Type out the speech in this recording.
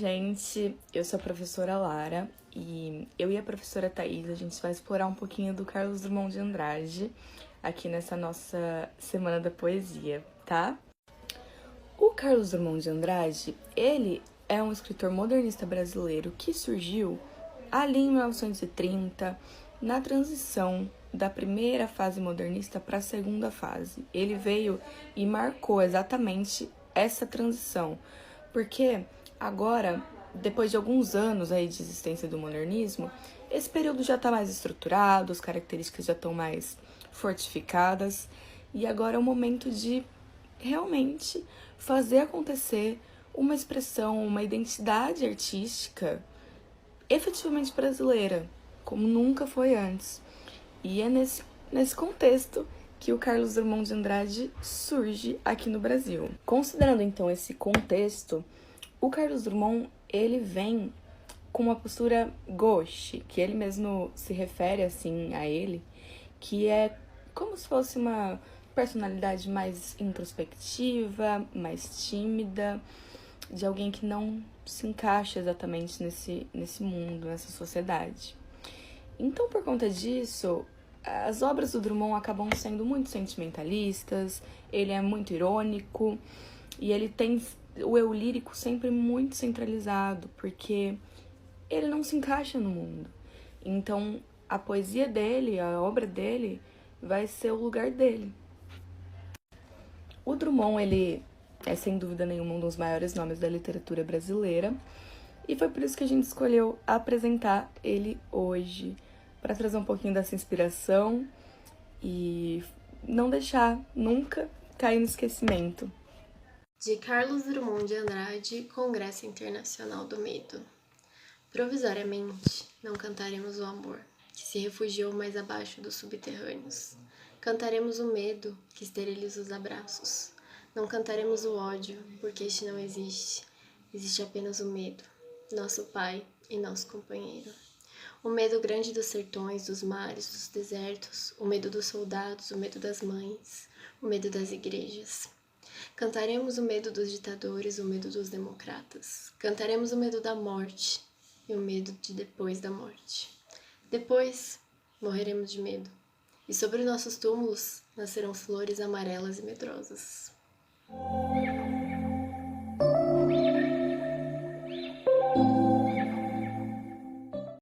gente! Eu sou a professora Lara e eu e a professora Thaís, a gente vai explorar um pouquinho do Carlos Drummond de Andrade aqui nessa nossa Semana da Poesia, tá? O Carlos Drummond de Andrade, ele é um escritor modernista brasileiro que surgiu ali em 1930, na transição da primeira fase modernista para a segunda fase. Ele veio e marcou exatamente essa transição, porque agora, depois de alguns anos aí de existência do modernismo, esse período já está mais estruturado, as características já estão mais fortificadas, e agora é o momento de realmente fazer acontecer uma expressão, uma identidade artística efetivamente brasileira, como nunca foi antes. E é nesse contexto que o Carlos Drummond de Andrade surge aqui no Brasil. Considerando então esse contexto, o Carlos Drummond, ele vem com uma postura gauche, que ele mesmo se refere assim a ele, que é como se fosse uma personalidade mais introspectiva, mais tímida, de alguém que não se encaixa exatamente nesse mundo, nessa sociedade. Então, por conta disso, as obras do Drummond acabam sendo muito sentimentalistas, ele é muito irônico e ele tem o eu lírico sempre muito centralizado, porque ele não se encaixa no mundo. Então, a poesia dele, a obra dele, vai ser o lugar dele. O Drummond, ele é sem dúvida nenhuma um dos maiores nomes da literatura brasileira, e foi por isso que a gente escolheu apresentar ele hoje, para trazer um pouquinho dessa inspiração e não deixar nunca cair no esquecimento. De Carlos Drummond de Andrade, Congresso Internacional do Medo. Provisoriamente, não cantaremos o amor, que se refugiou mais abaixo dos subterrâneos. Cantaremos o medo, que esteriliza os abraços. Não cantaremos o ódio, porque este não existe. Existe apenas o medo, nosso pai e nosso companheiro. O medo grande dos sertões, dos mares, dos desertos, o medo dos soldados, o medo das mães, o medo das igrejas. Cantaremos o medo dos ditadores, o medo dos democratas. Cantaremos o medo da morte e o medo de depois da morte. Depois, morreremos de medo. E sobre nossos túmulos nascerão flores amarelas e medrosas.